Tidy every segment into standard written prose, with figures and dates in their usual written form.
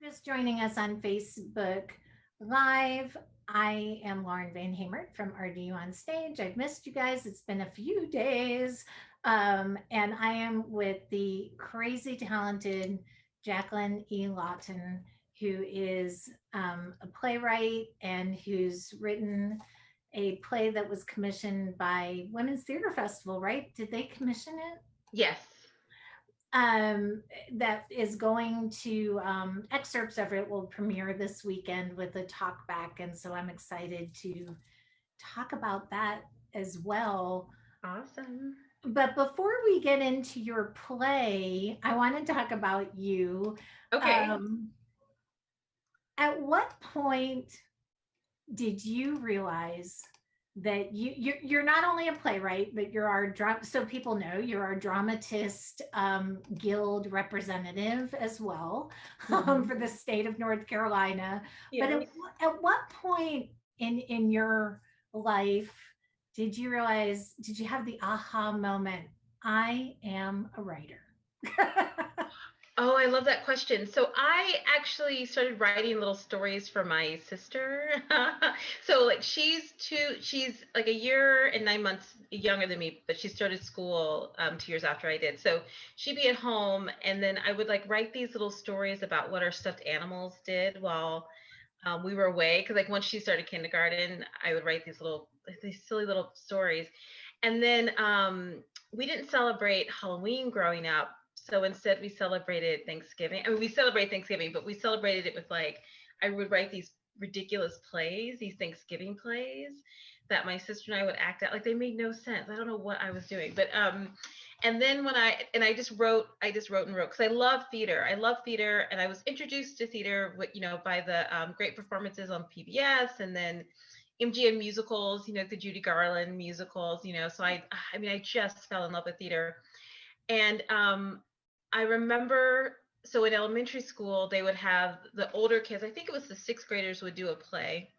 you're just joining us on Facebook Live, I am Lauren Van Hamert from RDU on Stage. I've missed you guys. It's been a few days. And I am with the crazy talented Jacqueline E. Lawton, who is a playwright and who's written a play that was commissioned by Women's Theater Festival, right? Did they commission it? Yes. That is going to excerpts of it will premiere this weekend with a talk back, and so I'm excited to talk about that as well. Awesome. But before we get into your play, I want to talk about you. Okay. um, at what point did you realize that you're not only a playwright, but you're our so people know you're our dramatist guild representative as well, Hmm. for the state of North Carolina. But Yes. at what point in your life did you realize? Did you have the aha moment? I am a writer. Oh, I love that question. So I actually started writing little stories for my sister. So like she's like a year and 9 months younger than me, but she started school 2 years after I did. So she'd be at home, and then I would like write these little stories about what our stuffed animals did while we were away. Because like once she started kindergarten, I would write these silly little stories. And then we didn't celebrate Halloween growing up. So instead, we celebrated Thanksgiving. I mean, we celebrate Thanksgiving, but we celebrated it with like, I would write these ridiculous plays, these Thanksgiving plays that my sister and I would act out. Like they made no sense. I don't know what I was doing, but and then I just wrote and wrote because I love theater, and I was introduced to theater, by the great performances on PBS, and then MGM musicals, the Judy Garland musicals, so I mean, I just fell in love with theater. And I remember, so in elementary school, they would have the older kids, I think it was the sixth graders, would do a play.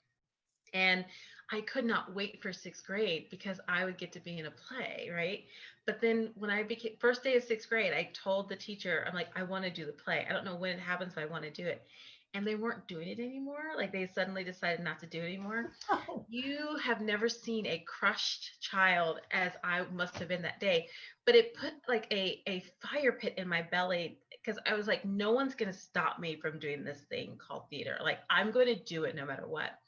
And I could not wait for sixth grade because I would get to be in a play, right? But then when I became first day of sixth grade, I told the teacher, I'm like, I want to do the play. I don't know when it happens, but I want to do it. And they weren't doing it anymore. Like they suddenly decided not to do it anymore. Oh, You have never seen a crushed child as I must have been that day, but it put like a fire pit in my belly because I was like, no one's going to stop me from doing this thing called theater. Like, I'm going to do it no matter what.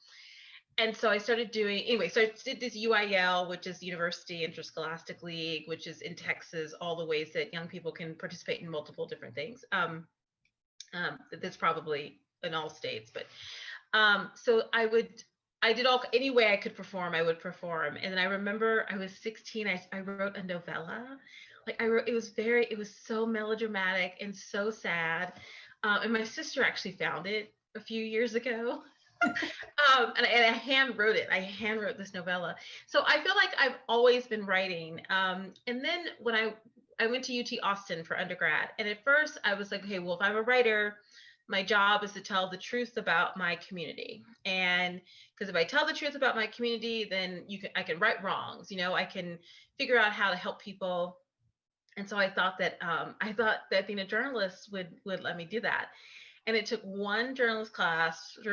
And so I started doing, anyway, so I did this UIL, which is University Interscholastic League, which is in Texas, all the ways that young people can participate in multiple different things. That's probably in all states, but so I did all, any way I could perform, I would perform. And then I remember I was 16, I wrote a novella. Like I wrote, it was so melodramatic and so sad. And my sister actually found it a few years ago. And I hand wrote it. I hand wrote this novella. So I feel like I've always been writing. And then when I went to UT Austin for undergrad, and at first I was like, okay, well, if I'm a writer, my job is to tell the truth about my community. And because if I tell the truth about my community, then I can right wrongs. I can figure out how to help people. And so I thought that being a journalist would let me do that. And it took one journalism class for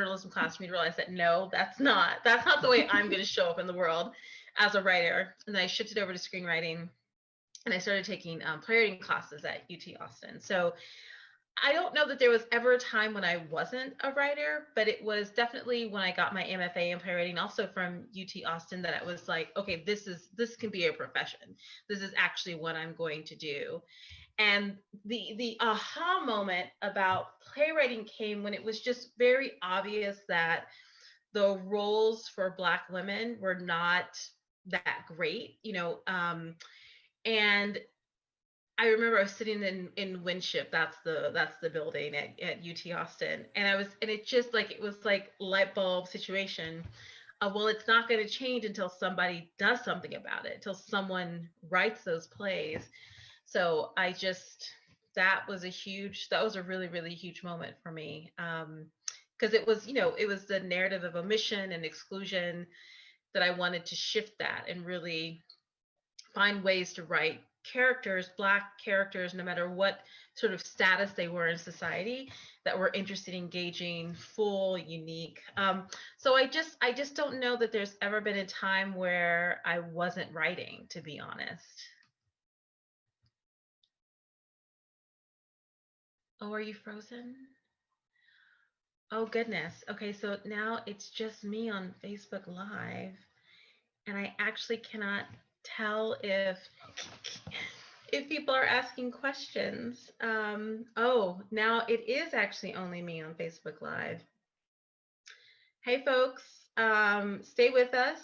me to realize that no, that's not the way I'm going to show up in the world as a writer. And then I shifted over to screenwriting, and I started taking playwriting classes at UT Austin. So I don't know that there was ever a time when I wasn't a writer, but it was definitely when I got my MFA in playwriting, also from UT Austin, that it was like, okay, this can be a profession. This is actually what I'm going to do. And the aha moment about playwriting came when it was just very obvious that the roles for Black women were not that great, and I remember I was sitting in Winship. That's the building at UT Austin, and it just like it was like light bulb situation. Well, it's not going to change until somebody does something about it, until someone writes those plays. So that was a really, really huge moment for me. Because it was the narrative of omission and exclusion that I wanted to shift that and really find ways to write characters, Black characters, no matter what sort of status they were in society, that were interested in engaging, full, unique. So I just don't know that there's ever been a time where I wasn't writing, to be honest. Oh, are you frozen? Oh goodness. Okay, so now it's just me on Facebook Live, and I actually cannot tell if people are asking questions. Oh, now it is actually only me on Facebook Live. Hey folks, stay with us.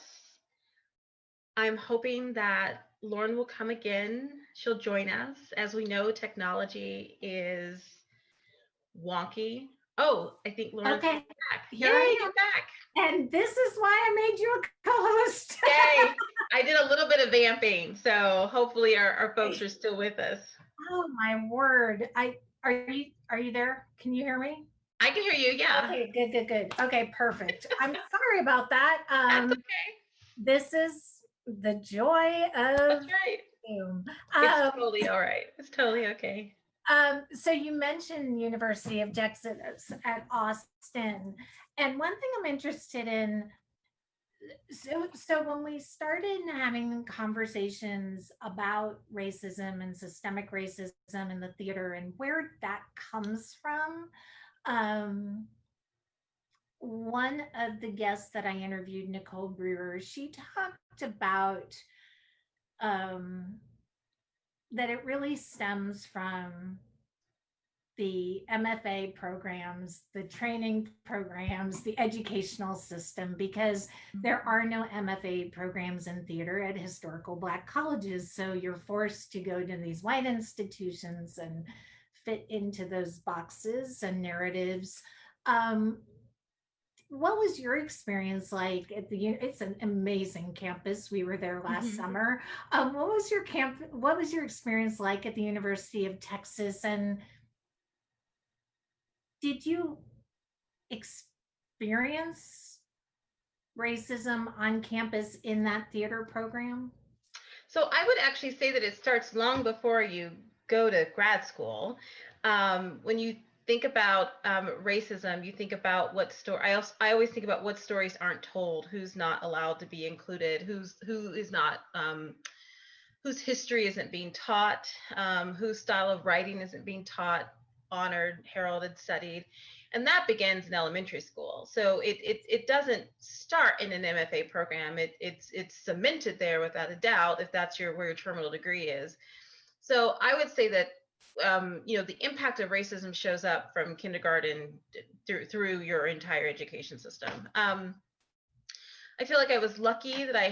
I'm hoping that Lauren will come again. She'll join us. As we know, technology is wonky. Oh, I think Lauren's Okay, back. here Yay, I you're back. am. And this is why I made you a co-host. Yay. I did a little bit of vamping, so hopefully our folks are still with us. Oh my word. I are you there? Can you hear me? I can hear you, yeah. Okay, good, good, good. Okay, perfect. I'm sorry about that. That's okay. This is the joy That's of right. Zoom. It's Um, totally all right. It's totally okay. so you mentioned University of Texas at Austin, and one thing I'm interested in. So when we started having conversations about racism and systemic racism in the theater and where that comes from, um, one of the guests that I interviewed, Nicole Brewer, she talked about um, that it really stems from the MFA programs, the training programs, the educational system, because there are no MFA programs in theater at historical Black colleges. So you're forced to go to these white institutions and fit into those boxes and narratives. Um, what was your experience like at the it's an amazing campus, we were there last Mhm. summer. What was your experience like at the University of Texas, and did you experience racism on campus in that theater program? So I would actually say that it starts long before you go to grad school. When you think about racism, you think about what story. I always think about what stories aren't told, who's not allowed to be included, who is not, whose history isn't being taught, whose style of writing isn't being taught, honored, heralded, studied. And that begins in elementary school. So it doesn't start in an MFA program. It's cemented there without a doubt if that's where your terminal degree is. So I would say that the impact of racism shows up from kindergarten through your entire education system. I feel like I was lucky that I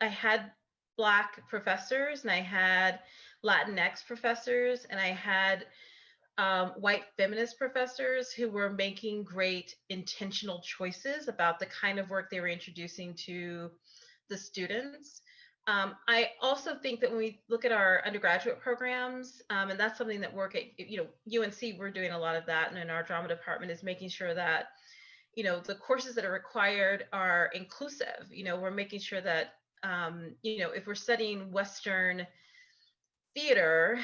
had Black professors, and I had Latinx professors, and I had white feminist professors who were making great intentional choices about the kind of work they were introducing to the students. I also think that when we look at our undergraduate programs, and that's something that work at UNC, we're doing a lot of that, and in our drama department is making sure that the courses that are required are inclusive. We're making sure that if we're studying Western theater,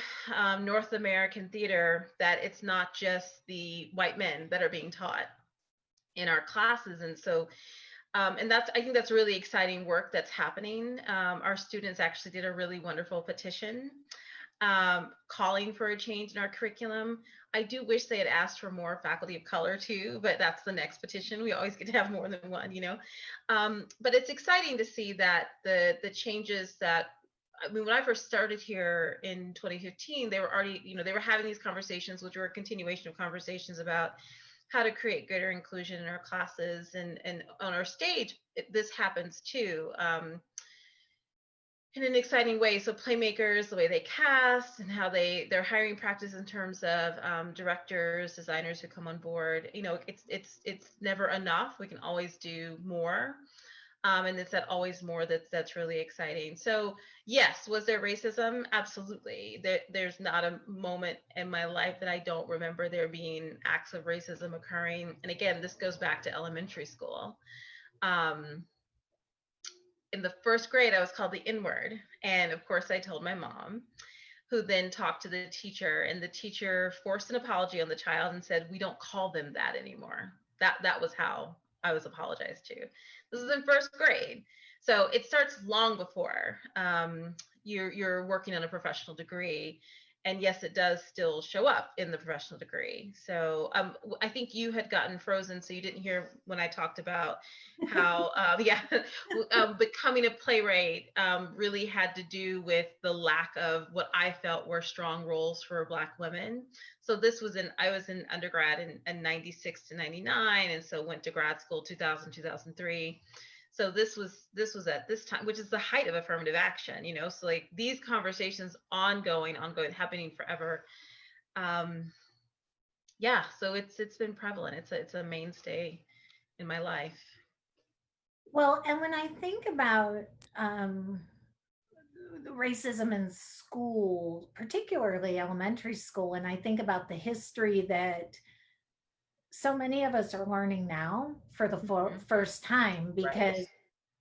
North American theater, that it's not just the white men that are being taught in our classes. And so, and I think that's really exciting work that's happening. Our students actually did a really wonderful petition calling for a change in our curriculum. I do wish they had asked for more faculty of color too, but that's the next petition. We always get to have more than one. But it's exciting to see that the changes that, I mean, when I first started here in 2015, they were already, they were having these conversations, which were a continuation of conversations about how to create greater inclusion in our classes, and on our stage, this happens too. In an exciting way. So playmakers, the way they cast, and how their hiring practice in terms of directors, designers who come on board. It's never enough. We can always do more. And it's that always more that's really exciting. So yes, was there racism? Absolutely. There's not a moment in my life that I don't remember there being acts of racism occurring. And again, this goes back to elementary school. Um, in the first grade, I was called the N word. And of course, I told my mom, who then talked to the teacher, and the teacher forced an apology on the child and said, "We don't call them that anymore." That was how I was apologized to. This is in first grade, so it starts long before you're working on a professional degree. And yes, it does still show up in the professional degree. So I think you had gotten frozen, so you didn't hear when I talked about how, yeah, becoming a playwright really had to do with the lack of what I felt were strong roles for Black women. So I was in undergrad in 96 to 99, and so went to grad school 2000, 2003. So this was at this time, which is the height of affirmative action, so like these conversations ongoing, happening forever. um yeah, so it's been prevalent. It's a mainstay in my life. Well, and when I think about um, racism in school, particularly elementary school, and I think about the history that so many of us are learning now for the Mhm. first time, Right. because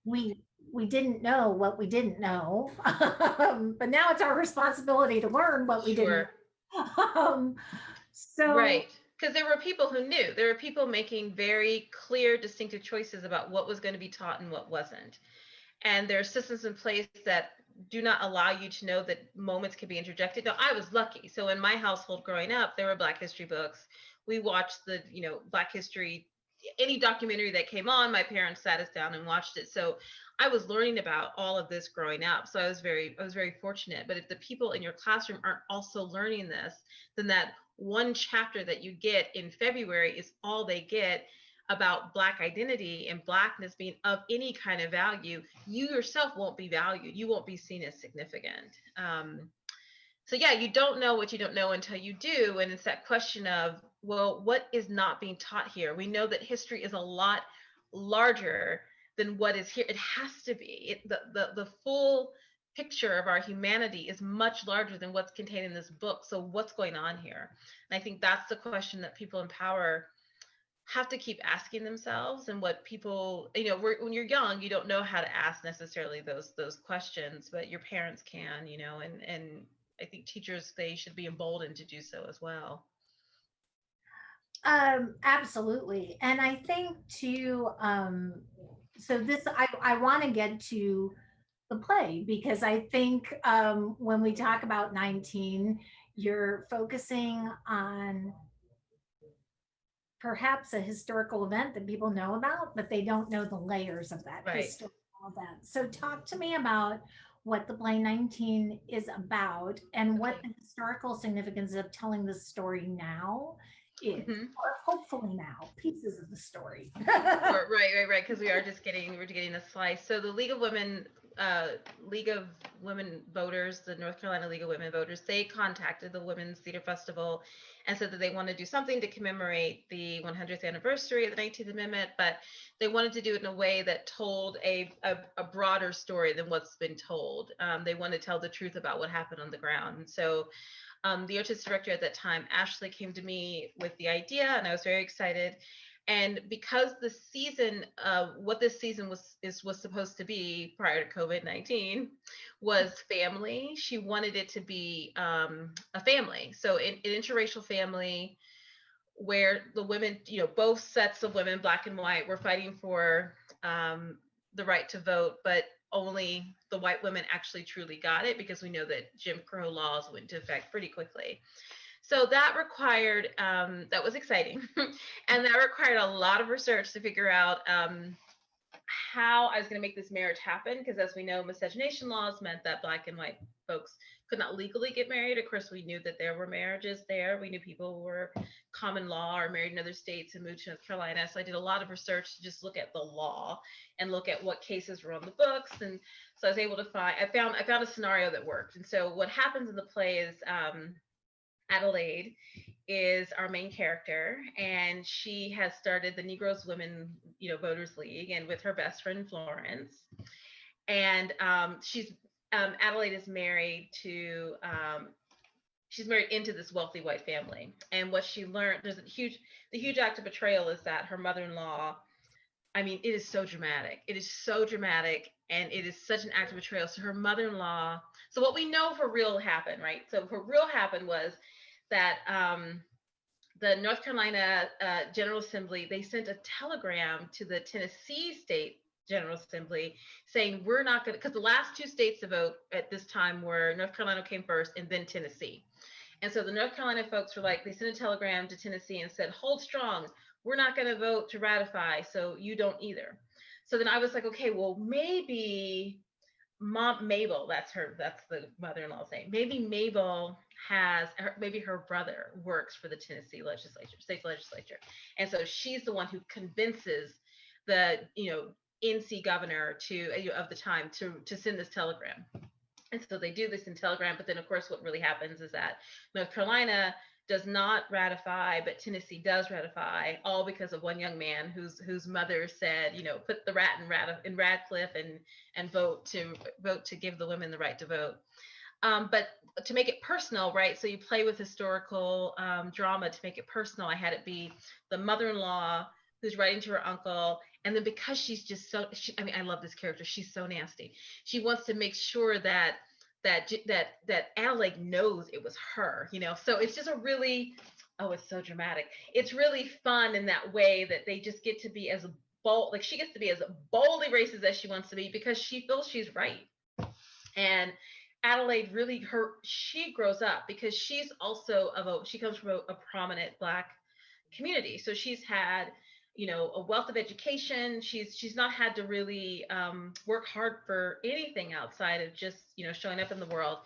we we didn't know what we didn't know, but now it's our responsibility to learn what we didn't Sure. know. So Right. Because there were people who knew. There were people making very clear, distinctive choices about what was going to be taught and what wasn't. And there are systems in place that do not allow you to know that moments can be interjected. Now, I was lucky. So in my household growing up, there were Black history books. We watched Black history, any documentary that came on, my parents sat us down and watched it. So I was learning about all of this growing up. So I was very fortunate. But if the people in your classroom aren't also learning this, then that one chapter that you get in February is all they get about Black identity and Blackness being of any kind of value. You yourself won't be valued. You won't be seen as significant. So yeah, you don't know what you don't know until you do. And it's that question of, well, what is not being taught here? We know that history is a lot larger than what is here. It has to be. The full picture of our humanity is much larger than what's contained in this book. So what's going on here? And I think that's the question that people in power have to keep asking themselves. And what people, when you're young, you don't know how to ask necessarily those questions, but your parents can, and I think teachers, they should be emboldened to do so as well. absolutely. And I think too, so this, I want to get to the play, because I think when we talk about 19, you're focusing on perhaps a historical event that people know about, but they don't know the layers of that Right. historical event. So talk to me about what the play 19 is about, and what Okay. the historical significance of telling the story now is, Hmm. or hopefully now, pieces of the story. Sure. Right. Because we're getting a slice. So the League of Women Voters, the North Carolina League of Women Voters, they contacted the Women's Theater Festival and said that they want to do something to commemorate the 100th anniversary of the 19th Amendment, but they wanted to do it in a way that told a broader story than what's been told. They want to tell the truth about what happened on the ground. And so the artistic director at that time, Ashley, came to me with the idea, and I was very excited. And because the season, what this season was supposed to be prior to COVID-19, was family. She wanted it to be a family, so an interracial family where the women, both sets of women, Black and white, were fighting for um, the right to vote, but only the white women actually truly got it, because we know that Jim Crow laws went into effect pretty quickly. So that was exciting. And that required a lot of research to figure out how I was going to make this marriage happen, because as we know, miscegenation laws meant that Black and white folks could not legally get married. Of course, we knew that there were marriages there. We knew people who were common law or married in other states and moved to North Carolina. So I did a lot of research to just look at the law and look at what cases were on the books. And so I was able to I found a scenario that worked. And so what happens in the play is Adelaide is our main character, and she has started the Negroes Women, Voters League, and with her best friend Florence. And Adelaide is married to she's married into this wealthy white family. And what she learned, the huge act of betrayal is that her mother-in-law I mean, it is so dramatic. It is so dramatic, and it is such an act of betrayal. So her mother-in-law. So what we know for real happened, right? So for real happened was that the North Carolina General Assembly, they sent a telegram to the Tennessee State General Assembly saying we're not going to, because the last two states to vote at this time were North Carolina came first and then Tennessee. And so the North Carolina folks were like, they sent a telegram to Tennessee and said, hold strong. We're not going to vote to ratify, so you don't either. So then I was like, okay, well, maybe Mom Mabel, that's the mother-in-law's name. Maybe Mabel maybe her brother works for the Tennessee legislature, state legislature. And so she's the one who convinces the, NC governor of the time to send this telegram. And so they do this in telegram, but then of course what really happens is that North Carolina does not ratify, but Tennessee does ratify, all because of one young man whose mother said, put the rat in Radcliffe and vote to give the women the right to vote. But to make it personal, right? So you play with historical drama to make it personal. I had it be the mother-in-law who's writing to her uncle, and then because she's just I mean, I love this character. She's so nasty. She wants to make sure that Adelaide knows it was her, So it's just a really, oh, it's so dramatic. It's really fun in that way that they just get to be as bold, like she gets to be as boldly racist as she wants to be because she feels she's right. And Adelaide really she grows up because she's also she comes from a prominent Black community. So she's had, a wealth of education. She's not had to really work hard for anything outside of just, showing up in the world.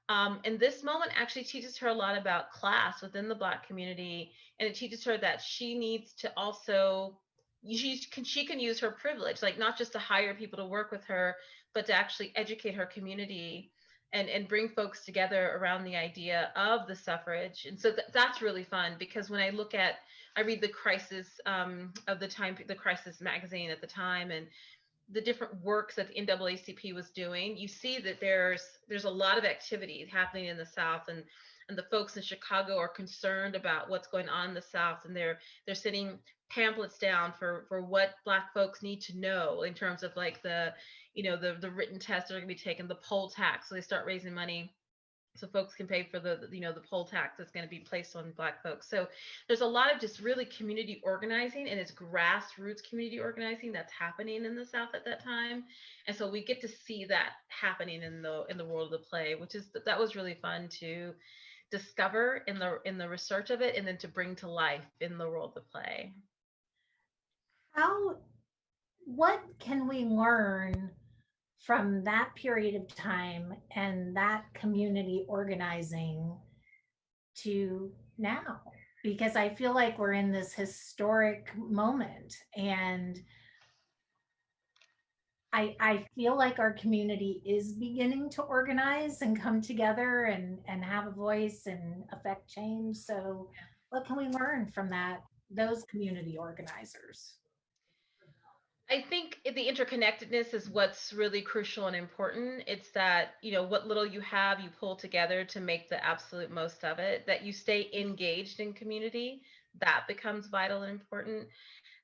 And this moment actually teaches her a lot about class within the Black community. And it teaches her that she needs to also, she can use her privilege, like not just to hire people to work with her, but to actually educate her community and bring folks together around the idea of the suffrage. And so that's really fun because when I read the Crisis of the time, the Crisis magazine at the time, and the different works that the NAACP was doing, you see that there's a lot of activity happening in the South, and the folks in Chicago are concerned about what's going on in the South, and they're sending pamphlets down for what Black folks need to know in terms of like the written tests that are going to be taken, the poll tax. So they start raising money so folks can pay for the poll tax that's going to be placed on Black folks. So there's a lot of just really community organizing, and it's grassroots community organizing that's happening in the South at that time. And so we get to see that happening in the world of the play, that was really fun to discover in the research of it, and then to bring to life in the world of the play. How, what can we learn from that period of time and that community organizing to now? Because I feel like we're in this historic moment, and I feel like our community is beginning to organize and come together and have a voice and affect change. So what can we learn from those community organizers? I think the interconnectedness is what's really crucial and important. It's that, what little you have, you pull together to make the absolute most of it, that you stay engaged in community, that becomes vital and important.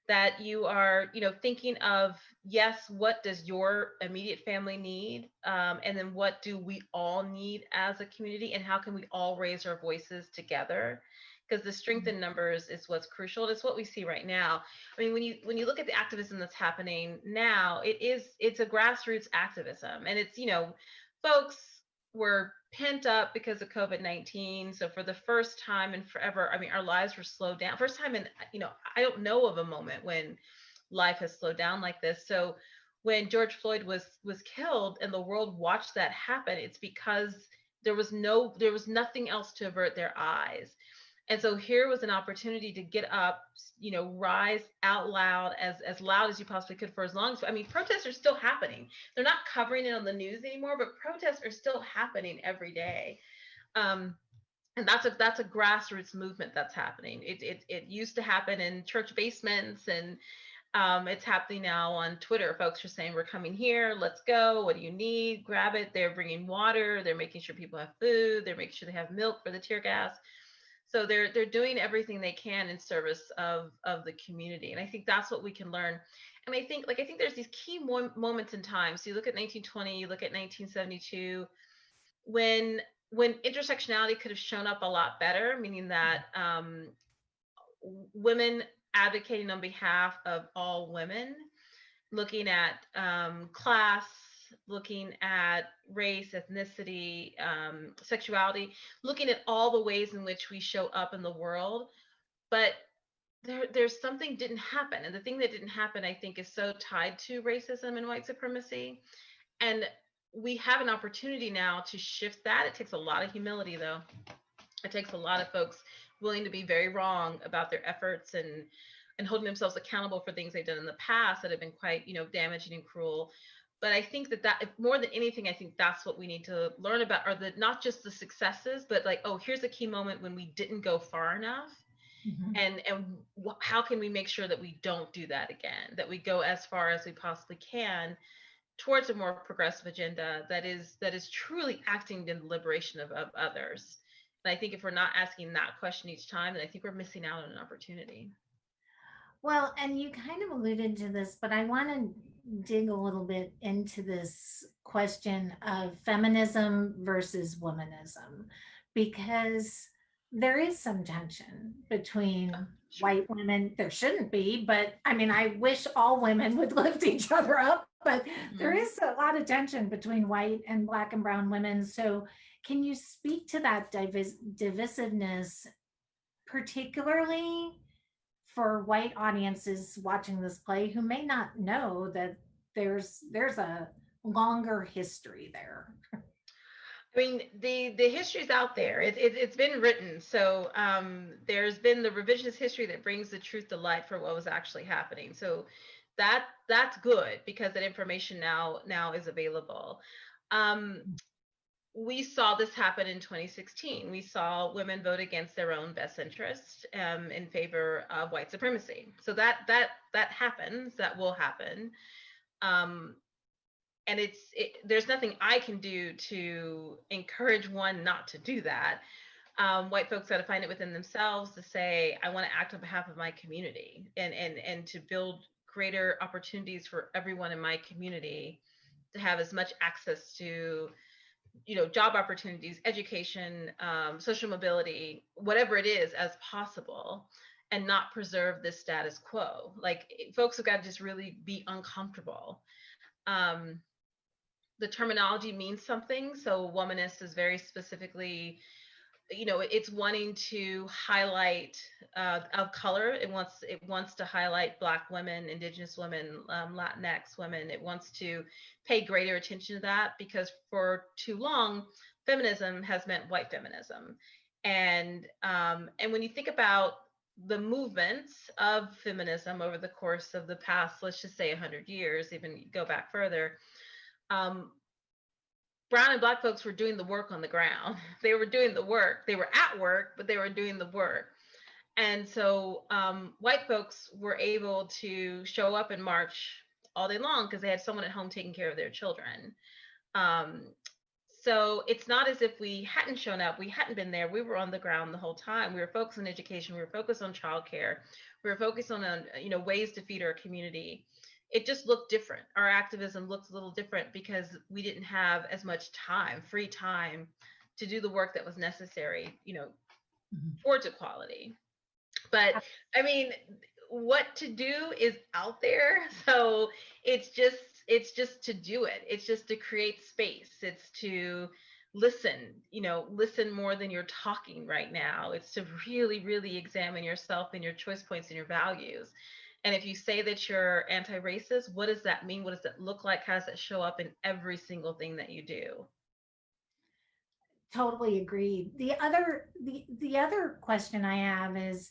That you are, thinking of, yes, what does your immediate family need? And then what do we all need as a community? And how can we all raise our voices together? Because the strength in numbers is what's crucial. It's what we see right now. I mean, when you look at the activism that's happening now, it's a grassroots activism, and it's, folks were pent up because of COVID-19. So for the first time in forever, I mean, our lives were slowed down. First time in, I don't know of a moment when life has slowed down like this. So when George Floyd was killed and the world watched that happen, it's because there was nothing else to avert their eyes. And so here was an opportunity to get up, rise out loud as you possibly could for as long as, I mean, protests are still happening. They're not covering it on the news anymore, but protests are still happening every day. And that's a grassroots movement that's happening. It used to happen in church basements, and it's happening now on Twitter. Folks are saying, we're coming here, let's go, what do you need, grab it. They're bringing water, they're making sure people have food, they're making sure they have milk for the tear gas. So they're doing everything they can in service of the community, and I think that's what we can learn. And I think there's these key moments in time. So you look at 1920, you look at 1972, when intersectionality could have shown up a lot better, meaning that women advocating on behalf of all women, looking at class, looking at race, ethnicity, sexuality, looking at all the ways in which we show up in the world. But there's something didn't happen. And the thing that didn't happen, I think, is so tied to racism and white supremacy. And we have an opportunity now to shift that. It takes a lot of humility, though. It takes a lot of folks willing to be very wrong about their efforts and holding themselves accountable for things they've done in the past that have been quite, damaging and cruel. But I think that more than anything, I think that's what we need to learn about, are the not just the successes, but like, oh, here's a key moment when we didn't go far enough, Mhm. and how can we make sure that we don't do that again, that we go as far as we possibly can towards a more progressive agenda that is truly acting in the liberation of others. And I think if we're not asking that question each time, then I think we're missing out on an opportunity. Well, and you kind of alluded to this, but I want to dig a little bit into this question of feminism versus womanism, because there is some tension between Sure. white women. There shouldn't be, but I mean, I wish all women would lift each other up, but there Mm-hmm. is a lot of tension between white and black and brown women. So, can you speak to that divisiveness, particularly for white audiences watching this play who may not know that there's a longer history there? I mean, the history's out there. It's been written. So there's been the revisionist history that brings the truth to light for what was actually happening. So that's good because that information now is available. Um, we saw this happen in 2016. We saw women vote against their own best interest in favor of white supremacy. So that happens. That will happen. Um, and there's nothing I can do to encourage one not to do that. White folks got to find it within themselves to say, I want to act on behalf of my community, and to build greater opportunities for everyone in my community to have as much access to, job opportunities, education, social mobility, whatever it is, as possible, and not preserve this status quo. Like, folks have got to just really be uncomfortable. Um, the terminology means something. So womanist is very specifically, it's wanting to highlight of color. It wants to highlight Black women, Indigenous women, Latinx women. It wants to pay greater attention to that, because for too long, feminism has meant white feminism. And when you think about the movements of feminism over the course of the past, let's just say 100 years, even go back further, um, brown and Black folks were doing the work on the ground. They were doing the work. They were at work, but they were doing the work. And so white folks were able to show up and march all day long because they had someone at home taking care of their children. Um, so it's not as if we hadn't shown up, we hadn't been there. We were on the ground the whole time. We were focused on education. We were focused on childcare. We were focused on ways to feed our community. It just looked different. Our activism looked a little different because we didn't have as much time, free time, to do the work that was necessary, Mhm. towards equality. But I mean, what to do is out there. So it's just to do it. It's just to create space. It's to listen more than you're talking right now. It's to really, really examine yourself and your choice points and your values. And if you say that you're anti-racist, what does that mean? What does that look like? How does that show up in every single thing that you do? Totally agreed. The other question I have is,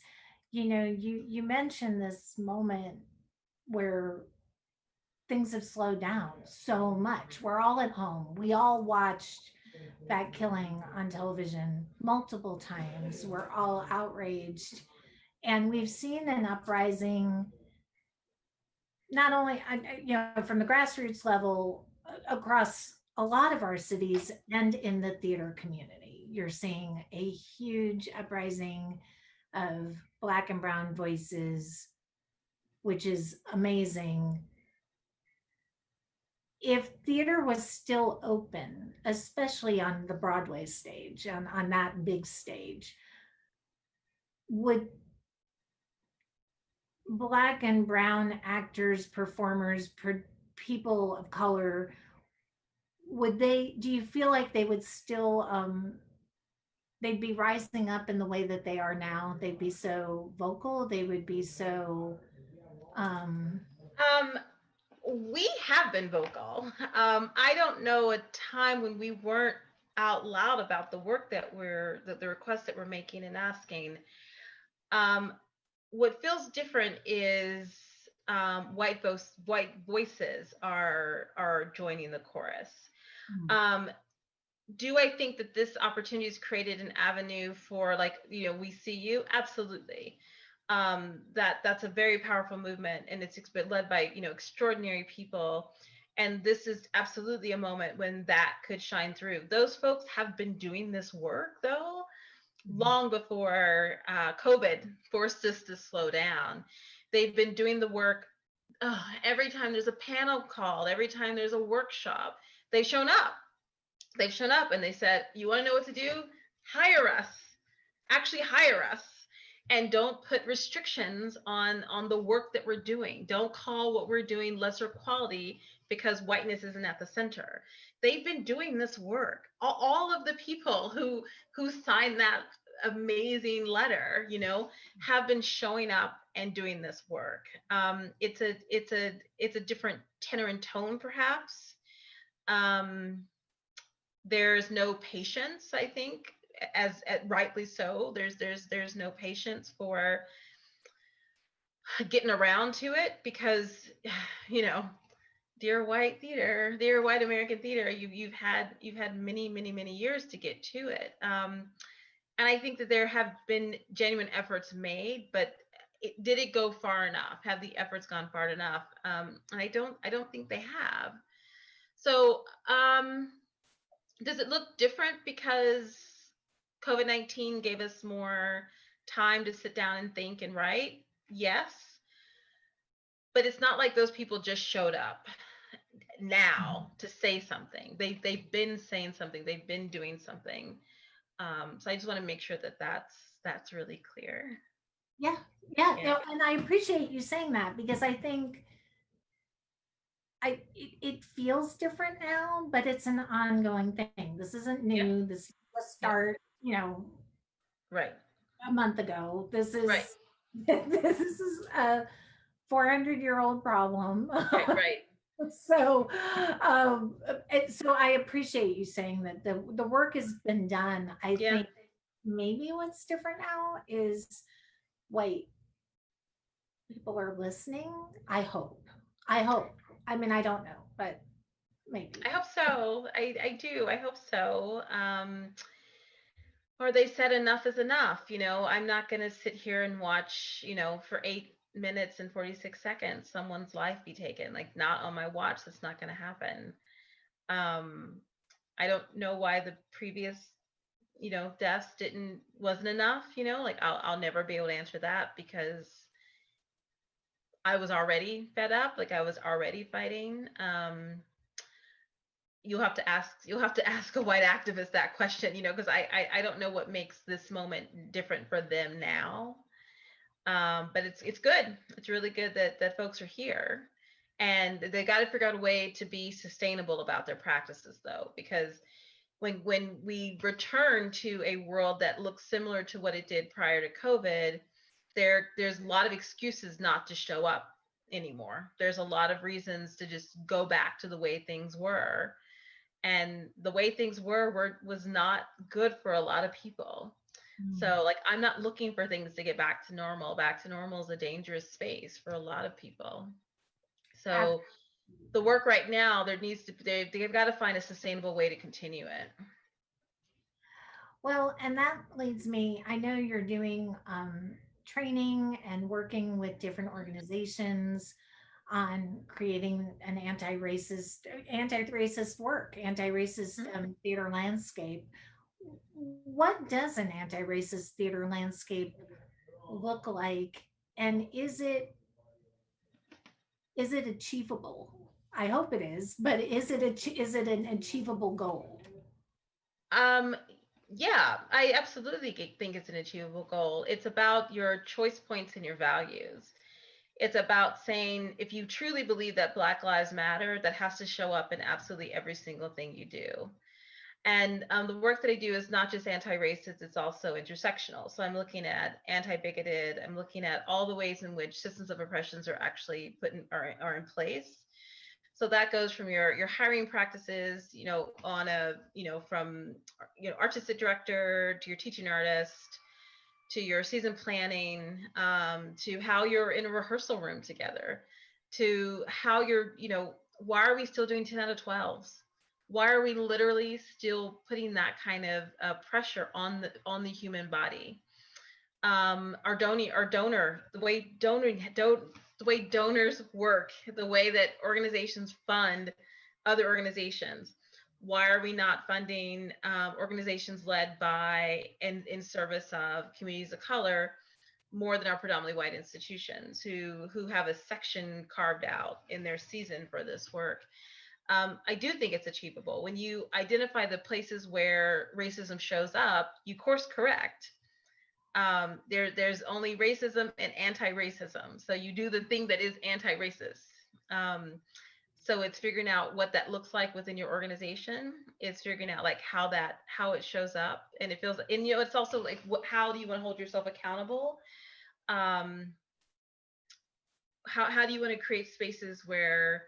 you mentioned this moment where things have slowed down so much. We're all at home. We all watched that killing on television multiple times. We're all outraged. And we've seen an uprising, not only, from the grassroots level across a lot of our cities and in the theater community. you're seeing a huge uprising of Black and brown voices, which is amazing. If theater was still open, especially on the Broadway stage, on that big stage, would Black and brown actors, performers, people of color, would they, do you feel like they would still, they'd be rising up in the way that they are now? They'd be so vocal, they would be so, um, Um, we have been vocal. I don't know a time when we weren't out loud about the work that the requests that we're making and asking. Um, what feels different is white voices are joining the chorus. mm, Um, do I think that this opportunity has created an avenue for, like, we see you? Absolutely. That's a very powerful movement, and it's led by extraordinary people. And this is absolutely a moment when that could shine through. Those folks have been doing this work though long before COVID forced us to slow down. They've been doing the work. Every time there's a panel called, every time there's a workshop, they've shown up. They've shown up and they said, "You want to know what to do? Hire us. Actually, hire us." And don't put restrictions on the work that we're doing. Don't call what we're doing lesser quality because whiteness isn't at the center. They've been doing this work. All of the people who signed that amazing letter, have been showing up and doing this work. It's a different tenor and tone, perhaps. Um, there's no patience, I think, as rightly so. There's no patience for getting around to it because, you know dear white theater, dear white American theater, you've had many years to get to it. And I think that there have been genuine efforts made, but did it go far enough? Have the efforts gone far enough? And I don't think they have. So, does it look different because COVID-19 gave us more time to sit down and think and write? Yes. But it's not like those people just showed up now to say something. They've been saying something. They've been doing something. So I just want to make sure that that's really clear. yeah, yeah, Yeah. no, and I appreciate you saying that because I think it feels different now, but it's an ongoing thing. This isn't Yep. new. This just Yep. start, Right. a month ago. This Right. is this is a 400-year-old problem. Right. Right. So, so I appreciate you saying that the work has been done. I Yeah. think maybe what's different now is, wait, people are listening. I hope. I mean, I don't know, but maybe. I hope so. I do. I hope so. Or they said enough is enough. I'm not going to sit here and watch, for 8 minutes and 46 seconds, someone's life be taken. Like, not on my watch. That's not going to happen. Um, I don't know why the previous, deaths wasn't enough. Like, I'll never be able to answer that because I was already fed up. Like, I was already fighting. You'll have to ask a white activist that question, because I don't know what makes this moment different for them now. But it's good. It's really good that folks are here, and they got to figure out a way to be sustainable about their practices, though, because when we return to a world that looks similar to what it did prior to COVID, there's a lot of excuses not to show up anymore. There's a lot of reasons to just go back to the way things were, and the way things was not good for a lot of people. Mm. So, like, I'm not looking for things to get back to normal. Back to normal is a dangerous space for a lot of people. Ab- So the work right now, there needs to they've got to find a sustainable way to continue it. Well, and that leads me, I know you're doing training and working with different organizations on creating an anti-racist work, anti-racist Mhm. theater landscape. what does an anti-racist theater landscape look like, and is it achievable? I hope it is, but is it an achievable goal? Um, yeah, I absolutely think it's an achievable goal. It's about your choice points and your values. It's about saying if you truly believe that Black Lives Matter, that has to show up in absolutely every single thing you do. And the work that I do is not just anti-racist, it's also intersectional. So I'm looking at anti-bigoted, I'm looking at all the ways in which systems of oppressions are actually are in place. So that goes from your hiring practices, on a, from, artistic director to your teaching artist to your season planning, to how you're in a rehearsal room together, to how why are we still doing 10 out of 12s? Why are we literally still putting that kind of pressure on the human body? Our donor, the way donors work, the way that organizations fund other organizations. Why are we not funding organizations led by and in service of communities of color more than our predominantly white institutions who have a section carved out in their season for this work? I do think it's achievable. When you identify the places where racism shows up, you course correct. There's only racism and anti-racism. So you do the thing that is anti-racist. Um, so it's figuring out what that looks like within your organization. It's figuring out like how it shows up, and it feels, and it's also like how do you want to hold yourself accountable? Um, how do you want to create spaces where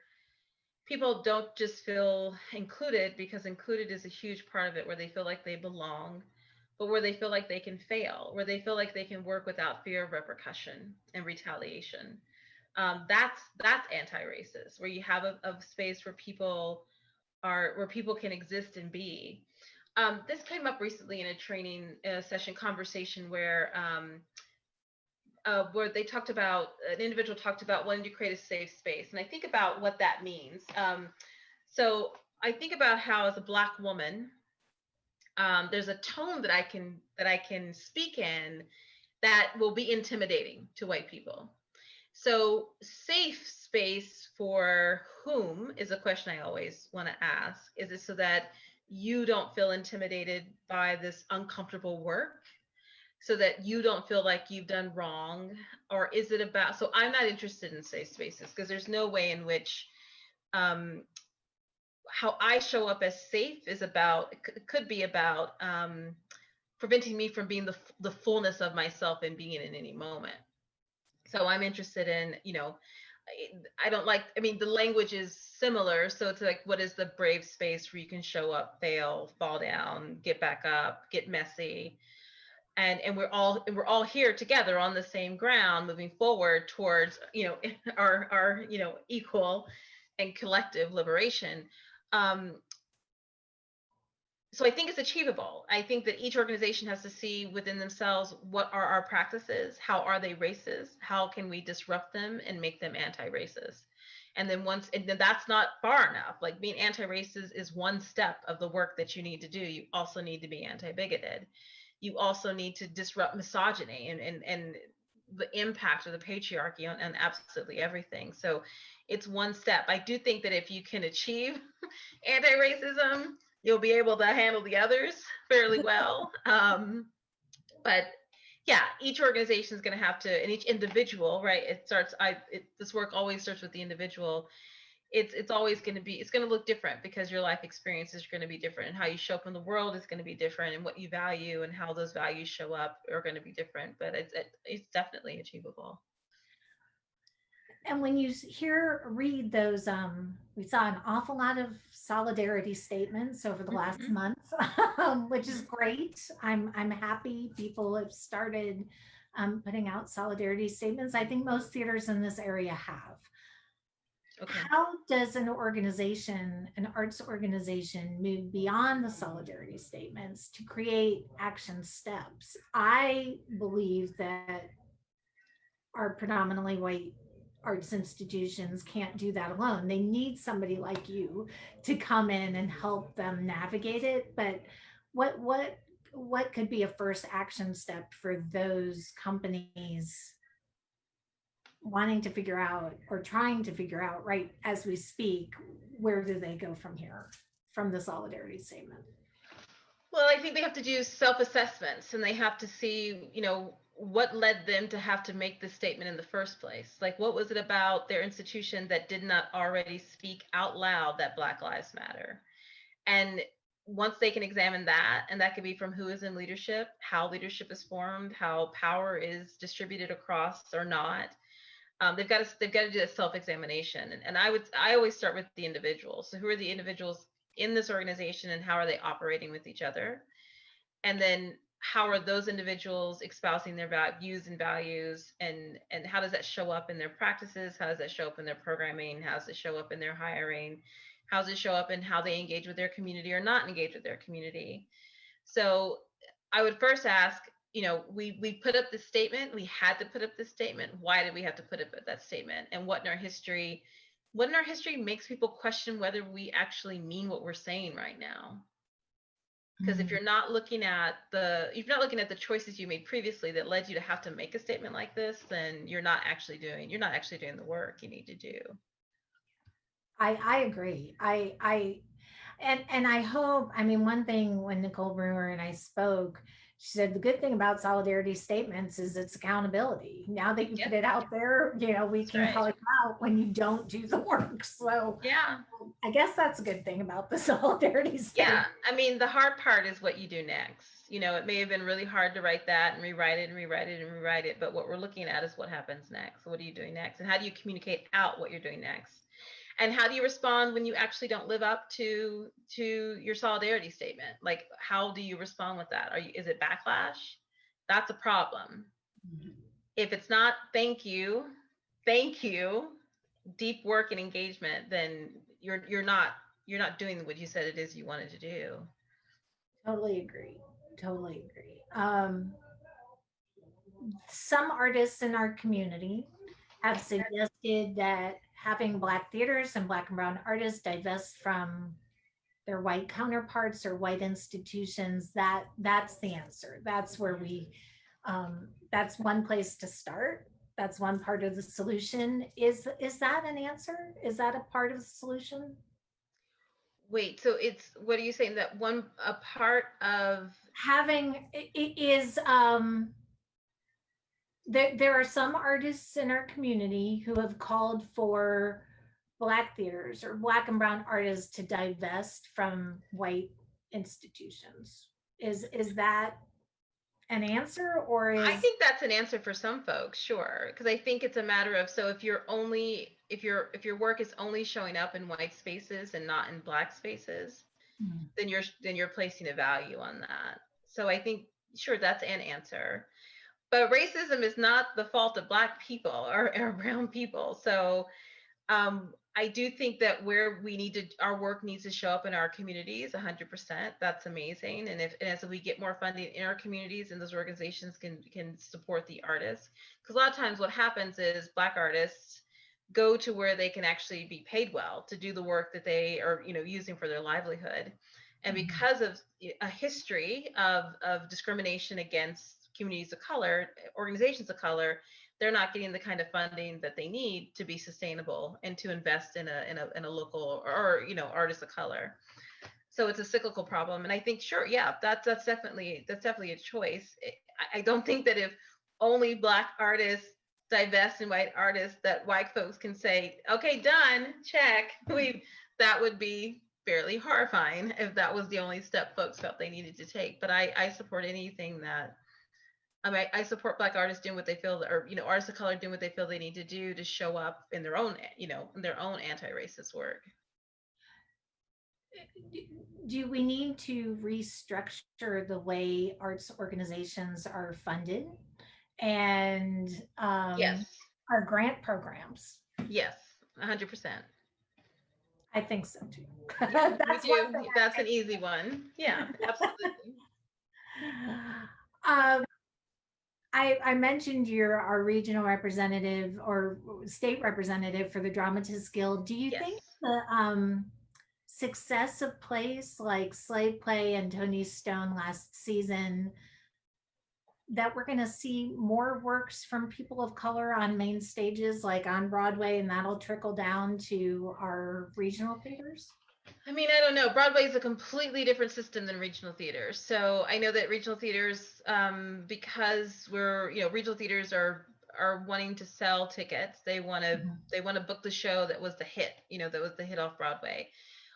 people don't just feel included, because included is a huge part of it, where they feel like they belong, but where they feel like they can fail, where they feel like they can work without fear of repercussion and retaliation. That's anti-racist, where you have a space where people can exist and be. This came up recently in a training session conversation where they talked about, an individual talked about wanting to create a safe space, and I think about what that means. So I think about how, as a Black woman, there's a tone that I can speak in that will be intimidating to white people. So safe space for whom is a question I always want to ask. Is it so that you don't feel intimidated by this uncomfortable work, so that you don't feel like you've done wrong? Or is it about, so I'm not interested in safe spaces, because there's no way in which um, how I show up as safe is about, could be about preventing me from being the fullness of myself and being in any moment. So I'm interested in, I don't like, I mean, the language is similar. So it's like, what is the brave space where you can show up, fail, fall down, get back up, get messy, and we're all here together on the same ground, moving forward towards, our equal and collective liberation. Um, so I think it's achievable. I think that each organization has to see within themselves, what are our practices, how are they racist, how can we disrupt them and make them anti-racist. And then that's not far enough. Like, being anti-racist is one step of the work that you need to do. You also need to be anti-bigoted. You also need to disrupt misogyny and the impact of the patriarchy on absolutely everything. So it's one step. I do think that if you can achieve anti-racism, you'll be able to handle the others fairly well. But yeah, each organization is going to have to, and each individual, right? This work always starts with the individual. It's always going to be, it's going to look different, because your life experiences are going to be different, and how you show up in the world is going to be different, and what you value and how those values show up are going to be different. But it's definitely achievable. And when you read those, we saw an awful lot of solidarity statements over the last Mm-hmm. month, which is great. I'm happy people have started putting out solidarity statements. I think most theaters in this area have. Okay. How does an arts organization, move beyond the solidarity statements to create action steps? I believe that our predominantly white arts institutions can't do that alone. They need somebody like you to come in and help them navigate it. But what what could be a first action step for those companies wanting to figure out or trying to figure out right as we speak, where do they go from here from the solidarity statement? Well, I think they have to do self-assessments and they have to see, what led them to have to make this statement in the first place. Like, what was it about their institution that did not already speak out loud that Black Lives Matter? And once they can examine that, and that could be from who is in leadership, how leadership is formed, how power is distributed across or not, they've got to do a self-examination. And I always start with the individuals. So who are the individuals in this organization and how are they operating with each other? And then how are those individuals espousing their views and values, and how does that show up in their practices? How does that show up in their programming? How does it show up in their hiring? How does it show up in how they engage with their community or not engage with their community? So I would first ask, we put up this statement. We had to put up this statement. Why did we have to put up that statement? And what in our history makes people question whether we actually mean what we're saying right now? Because if Mm. you're not looking at the choices you made previously that led you to have to make a statement like this, then you're not actually doing the work you need to do. I agree. And I hope, I mean, one thing when Nicole Brewer and I spoke, she said the good thing about solidarity statements is it's accountability. Now that you put Yep, it out there, we that's can right. call it out when you don't do the work. So Yeah. I guess that's a good thing about the solidarity Yeah, statement. I mean, the hard part is what you do next. It may have been really hard to write that and rewrite it and rewrite it and rewrite it, but what we're looking at is what happens next. So what are you doing next? And how do you communicate out what you're doing next? And how do you respond when you actually don't live up to your solidarity statement? Like, how do you respond with that? Is it backlash? That's a problem. If it's not thank you, deep work and engagement, then you're not doing what you said it is you wanted to do. Totally agree. Totally agree. Some artists in our community have suggested that having Black theaters and Black and Brown artists divest from their white counterparts or white institutions, that's the answer. That's where that's one place to start. That's one part of the solution. Is that an answer? Is that a part of the solution? Wait, so it's what are you saying that one a part of Having it is there are some artists in our community who have called for Black theaters or Black and Brown artists to divest from white institutions. Is that an answer, or I is think that's an answer for some folks, sure, because I think it's a matter of so if your work is only showing up in white spaces and not in black spaces, Hmm. then you're placing a value on that. So I think sure that's an answer. But racism is not the fault of black people or brown people. So I do think that our work needs to show up in our communities 100%. That's amazing. And as we get more funding in our communities and those organizations can support the artists. Because a lot of times what happens is black artists go to where they can actually be paid well to do the work that they are, using for their livelihood. And Mhm. because of a history of discrimination against communities of color, organizations of color, they're not getting the kind of funding that they need to be sustainable and to invest in a local or artists of color. So it's a cyclical problem, and I think sure, yeah, that's definitely a choice. I don't think that if only black artists divest in white artists that white folks can say, okay, done, check. That would be fairly horrifying if that was the only step folks felt they needed to take. But I support anything that I support black artists doing what they feel, or artists of color doing what they feel they need to do to show up in their own anti-racist work. Do we need to restructure the way arts organizations are funded and Yes, our grant programs? yes, 100%. I think so too. Yeah, me That's one too. thing That's an easy one. Yeah, absolutely. um, I mentioned you're our regional representative or state representative for the Dramatists Guild. Do you think Yes. the success of plays like Slave Play and Tony Stone last season, that we're going to see more works from people of color on main stages, like on Broadway, and that'll trickle down to our regional theaters? I mean, I don't know. Broadway is a completely different system than regional theaters. So I know that regional theaters, because regional theaters are wanting to sell tickets. They want to book the show that was the hit, that was the hit off Broadway,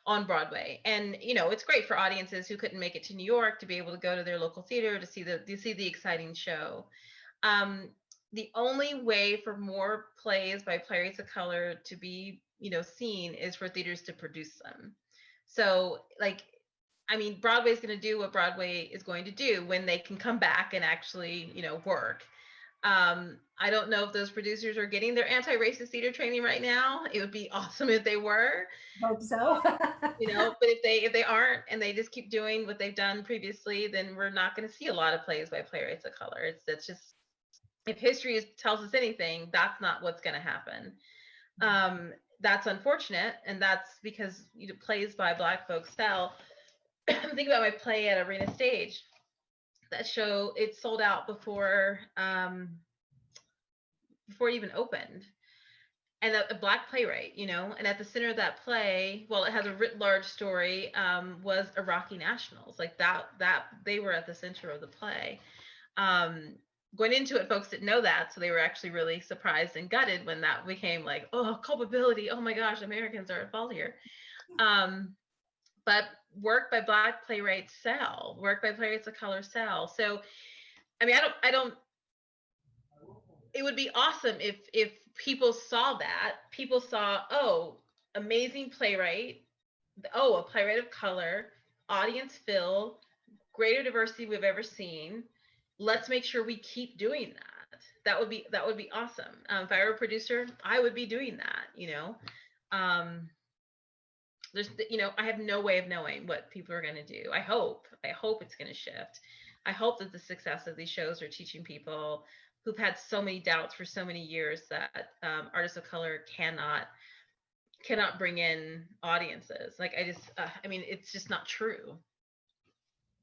on Broadway. And it's great for audiences who couldn't make it to New York to be able to go to their local theater to see the exciting show. Um, the only way for more plays by playwrights of color to be seen is for theaters to produce them. So, like, I mean, Broadway's going to do what Broadway is going to do when they can come back and actually, work. I don't know if those producers are getting their anti-racist theater training right now. It would be awesome if they were. Hope so. But if they aren't, and they just keep doing what they've done previously, then we're not going to see a lot of plays by playwrights of color. That's just, if history tells us anything, that's not what's going to happen. That's unfortunate, and that's because plays by Black folks sell. Think about my play at Arena Stage. That show, it sold out before it even opened. And a Black playwright, and at the center of that play, well, it has a writ large story, was Iraqi nationals. Like that they were at the center of the play. Going into it, folks didn't know that, so they were actually really surprised and gutted when that became like, oh, culpability, oh my gosh, Americans are at fault here. But work by Black playwrights sell, work by playwrights of color sell. So, I mean, I don't. It would be awesome if people saw that. People saw, oh, amazing playwright, oh, a playwright of color, audience fill, greater diversity we've ever seen. Let's make sure we keep doing that. That would be awesome. If I were a producer, I would be doing that. There's, I have no way of knowing what people are going to do. I hope it's going to shift. I hope that the success of these shows are teaching people who've had so many doubts for so many years that artists of color cannot bring in audiences. Like, I mean, it's just not true.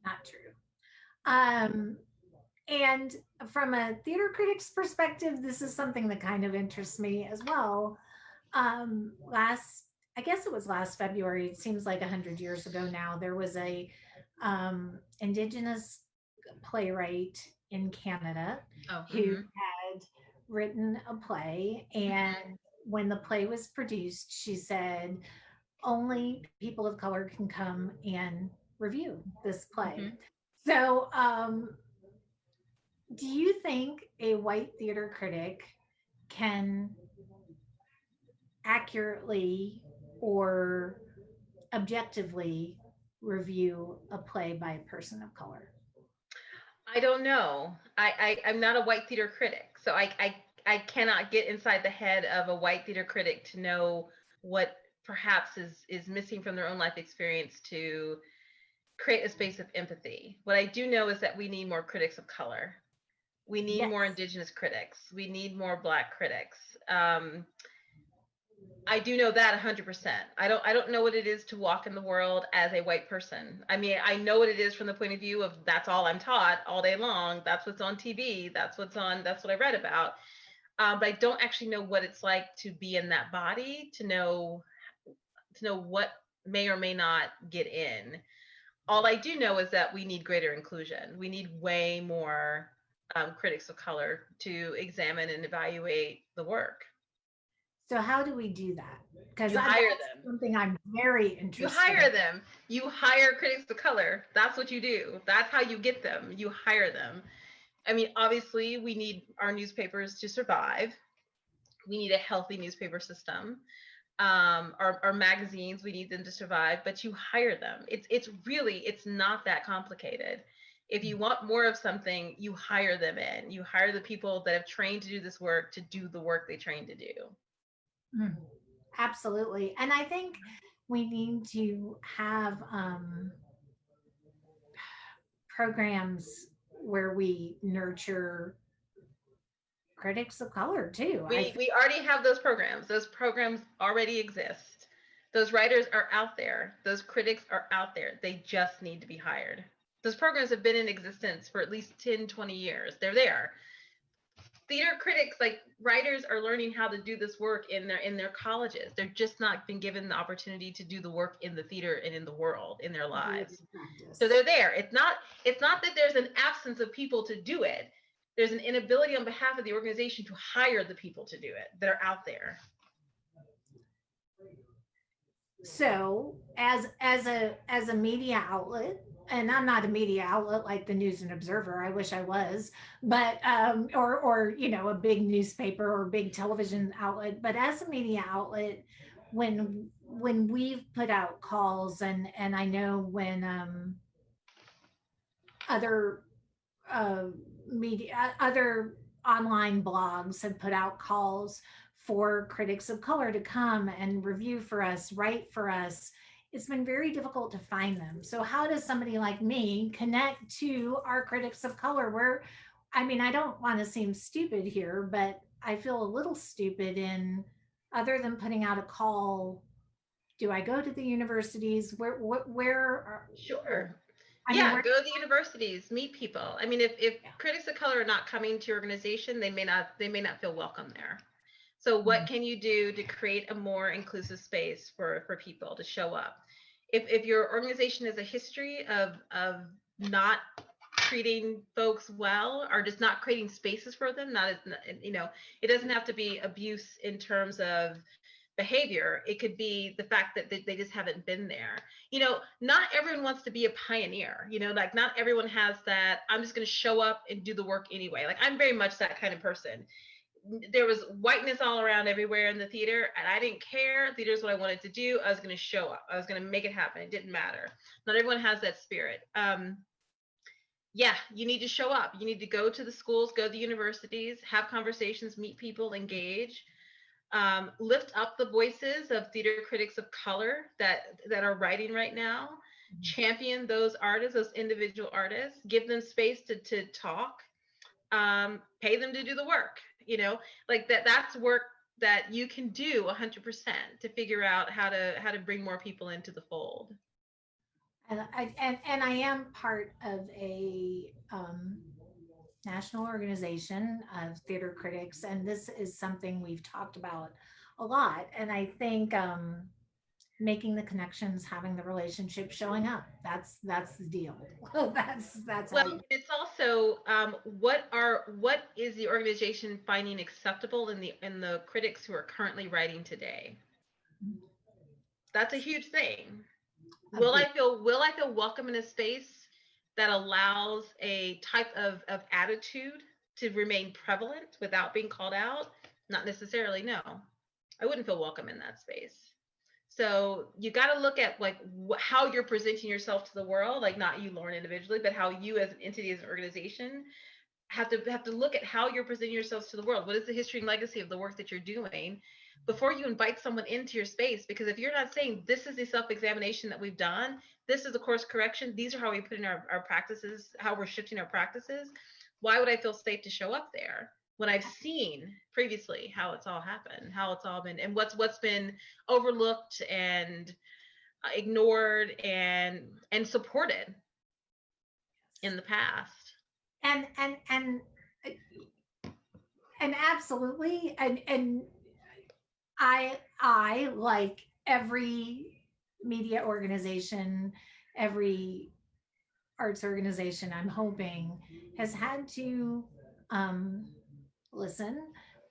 Not true. And from a theater critic's perspective, this is something that kind of interests me as well. I guess it was last February, it seems like 100 years ago now, there was a Indigenous playwright in Canada who had written a play. And when the play was produced, she said, only people of color can come and review this play. So, do you think a white theater critic can accurately or objectively review a play by a person of color? I don't know. I'm not a white theater critic, so I cannot get inside the head of a white theater critic to know what perhaps is missing from their own life experience to create a space of empathy. What I do know is that we need more critics of color. We need more Indigenous critics. We need more Black critics. I do know that 100%. I don't know what it is to walk in the world as a white person. I mean, I know what it is from the point of view of that's all I'm taught all day long. That's what's on TV. That's what I read about. But I don't actually know what it's like to be in that body, to know what may or may not get in. All I do know is that we need greater inclusion. We need way more critics of color to examine and evaluate the work. So how do we do that? Because you hire them. Something I'm very interested. You hire them. You hire critics of color. That's what you do. That's how you get them. You hire them. I mean, obviously, we need our newspapers to survive. We need a healthy newspaper system. Our magazines, we need them to survive. But you hire them. It's not that complicated. If you want more of something, you hire them in. You hire the people that have trained to do this work to do the work they trained to do. Absolutely. And I think we need to have programs where we nurture critics of color too. We already have those programs. Those programs already exist. Those writers are out there. Those critics are out there. They just need to be hired. Those programs have been in existence for at least 10, 20 years. They're there. Theater critics, like writers, are learning how to do this work in their colleges. They're just not been given the opportunity to do the work in the theater and in the world, in their lives. So they're there. It's not that there's an absence of people to do it. There's an inability on behalf of the organization to hire the people to do it. They're out there. So as a media outlet, and I'm not a media outlet like the News and Observer, I wish I was, but or a big newspaper or big television outlet, but as a media outlet, when we've put out calls, and I know when other uh, other online blogs have put out calls for critics of color to come and review for us, write for us. It's been very difficult to find them. So, how does somebody like me connect to our critics of color? I mean, I don't want to seem stupid here, but I feel a little stupid in other than putting out a call. Do I go to the universities? Sure. I mean, Yeah, go to the universities, meet people. I mean, if yeah. critics of color are not coming to your organization, they may not feel welcome there. So what Mhm. can you do to create a more inclusive space for people to show up? If your organization has a history of not treating folks well, or just not creating spaces for them, not as, it doesn't have to be abuse in terms of behavior. It could be the fact that they just haven't been there. Not everyone wants to be a pioneer. Like, not everyone has that I'm just going to show up and do the work anyway. Like, I'm very much that kind of person. There was whiteness all around everywhere in the theater, and I didn't care. Theater is what I wanted to do. I was going to show up. I was going to make it happen. It didn't matter. Not everyone has that spirit. Yeah, you need to show up. You need to go to the schools, go to the universities, have conversations, meet people, engage. Lift up the voices of theater critics of color that are writing right now. Champion those artists, those individual artists. Give them space to talk. Pay them to do the work. Like that's work that you can do 100% to figure out how to bring more people into the fold. And I am part of a national organization of theater critics, and this is something we've talked about a lot. And I think making the connections, having the relationship, showing up, that's the deal. That's how Well, you. it's also what is the organization finding acceptable in the critics who are currently writing today? That's a huge thing. A Will big. I feel welcome in a space that allows a type of attitude to remain prevalent without being called out? Not necessarily, no. I wouldn't feel welcome in that space. So you got to look at, like, how you're presenting yourself to the world, like, not you, Lauren, individually, but how you as an entity, as an organization, have to look at how you're presenting yourselves to the world. What is the history and legacy of the work that you're doing before you invite someone into your space? Because if you're not saying, this is the self-examination that we've done, this is the course correction, these are how we put in our practices, how we're shifting our practices, why would I feel safe to show up there when I've seen previously how it's all happened, how it's all been, and what's been overlooked and ignored and supported in the past? and and and and absolutely, and I like every media organization, every arts organization, I'm hoping, has had to um, listen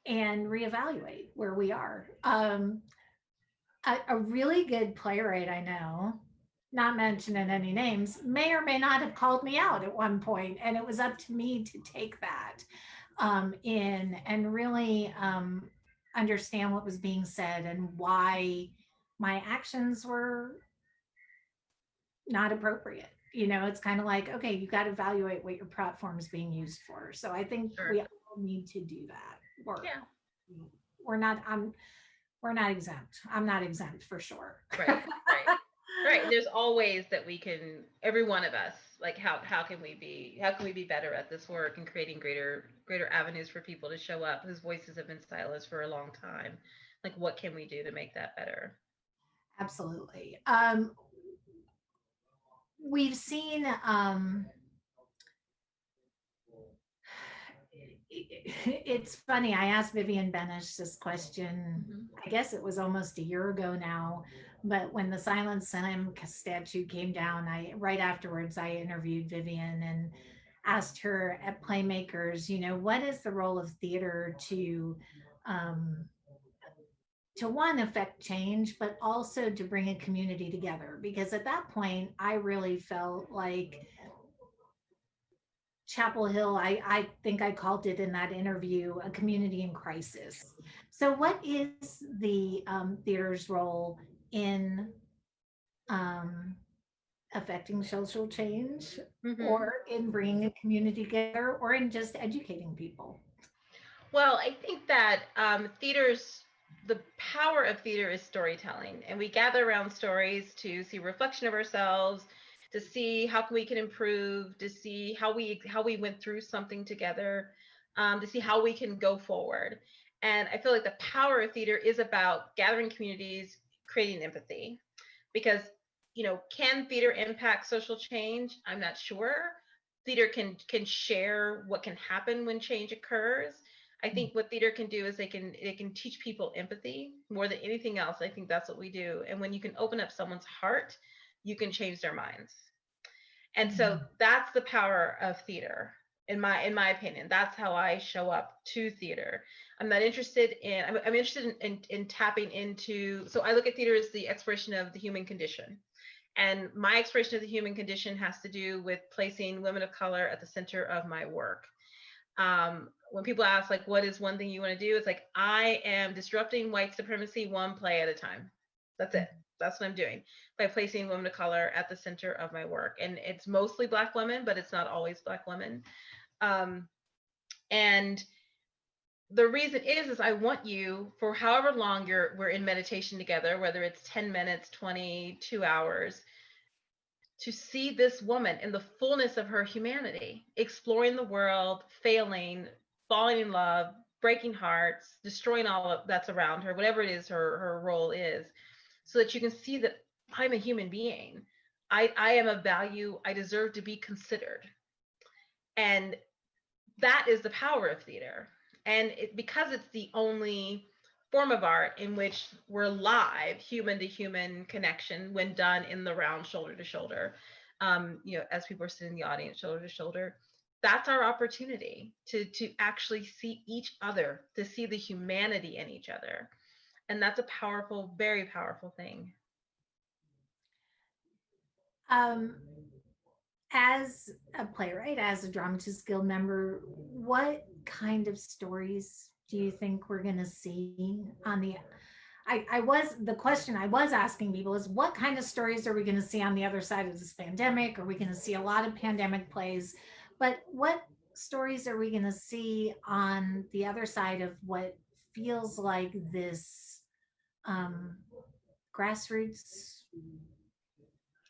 and reevaluate where we are. A really good playwright I know, not mentioning any names, may or may not have called me out at one point, and it was up to me to take that in and really understand what was being said and why my actions were not appropriate. It's kind of like, okay, you got to evaluate what your platform is being used for. So I think Sure. we all need to do that. We're Yeah. we're not we're not exempt. I'm not exempt for sure. Right. Right. Right. There's all ways that we can, every one of us, like, how can we be better at this work and creating greater avenues for people to show up whose voices have been silenced for a long time? Like, what can we do to make that better? Absolutely. We've seen it's funny. I asked Vivian Benish this question, Mhm. I guess it was almost a year ago now, but when the Silent Cinema statue came down, I right afterwards I interviewed Vivian and asked her at Playmakers, what is the role of theater um, to one affect change, but also to bring a community together? Because at that point, I really felt like Chapel Hill, I think I called it in that interview a community in crisis. So, what is the theater's role in um, affecting social change, Mhm. or in bringing a community together, or in just educating people? Well, I think that the power of theater is storytelling, and we gather around stories to see a reflection of ourselves, to see how we can improve, to see how we went through something together, to see how we can go forward. And I feel like the power of theater is about gathering communities, creating empathy, because can theater impact social change? I'm not sure. Theater can share what can happen when change occurs. I think what theater can do is they can teach people empathy more than anything else. I think that's what we do. And when you can open up someone's heart, you can change their minds. And so that's the power of theater, in my opinion. That's how I show up to theater. I'm interested in tapping into. So I look at theater as the exploration of the human condition, and my exploration of the human condition has to do with placing women of color at the center of my work. When people ask, like, what is one thing you want to do, it's like, I am disrupting white supremacy one play at a time. That's it. That's what I'm doing by placing women of color at the center of my work. And it's mostly Black women, but it's not always Black women. Um, and the reason is I want you, for however long we're in meditation together, whether it's 10 minutes, 20, 2 hours, to see this woman in the fullness of her humanity, exploring the world, failing, falling in love, breaking hearts, destroying all of that's around her, whatever it is her role is, so that you can see that I'm a human being. I am of value. I deserve to be considered. And that is the power of theater. And because it's the only form of art in which we're live, human to human connection when done in the round, shoulder to shoulder, as people are sitting in the audience, shoulder to shoulder. That's our opportunity to actually see each other, to see the humanity in each other. And that's a powerful, very powerful thing. Um, as a playwright, as a Dramatist Guild member, what kind of stories do you think we're going to see on the question I was asking people is, what kind of stories are we going to see on the other side of this pandemic? Are we going to see a lot of pandemic plays? But what stories are we going to see on the other side of what feels like this um, grassroots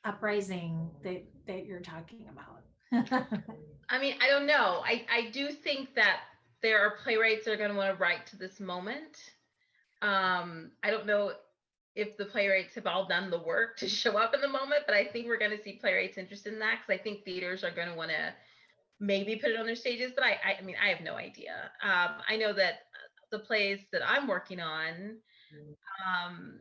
uprising that you're talking about? I mean, I don't know. I do think that there are playwrights that are going to want to write to this moment. I don't know if the playwrights have all done the work to show up in the moment, but I think we're going to see playwrights interested in that, because I think theaters are going to want to maybe put it on their stages. But I mean, I have no idea. I know that the plays that I'm working on, um,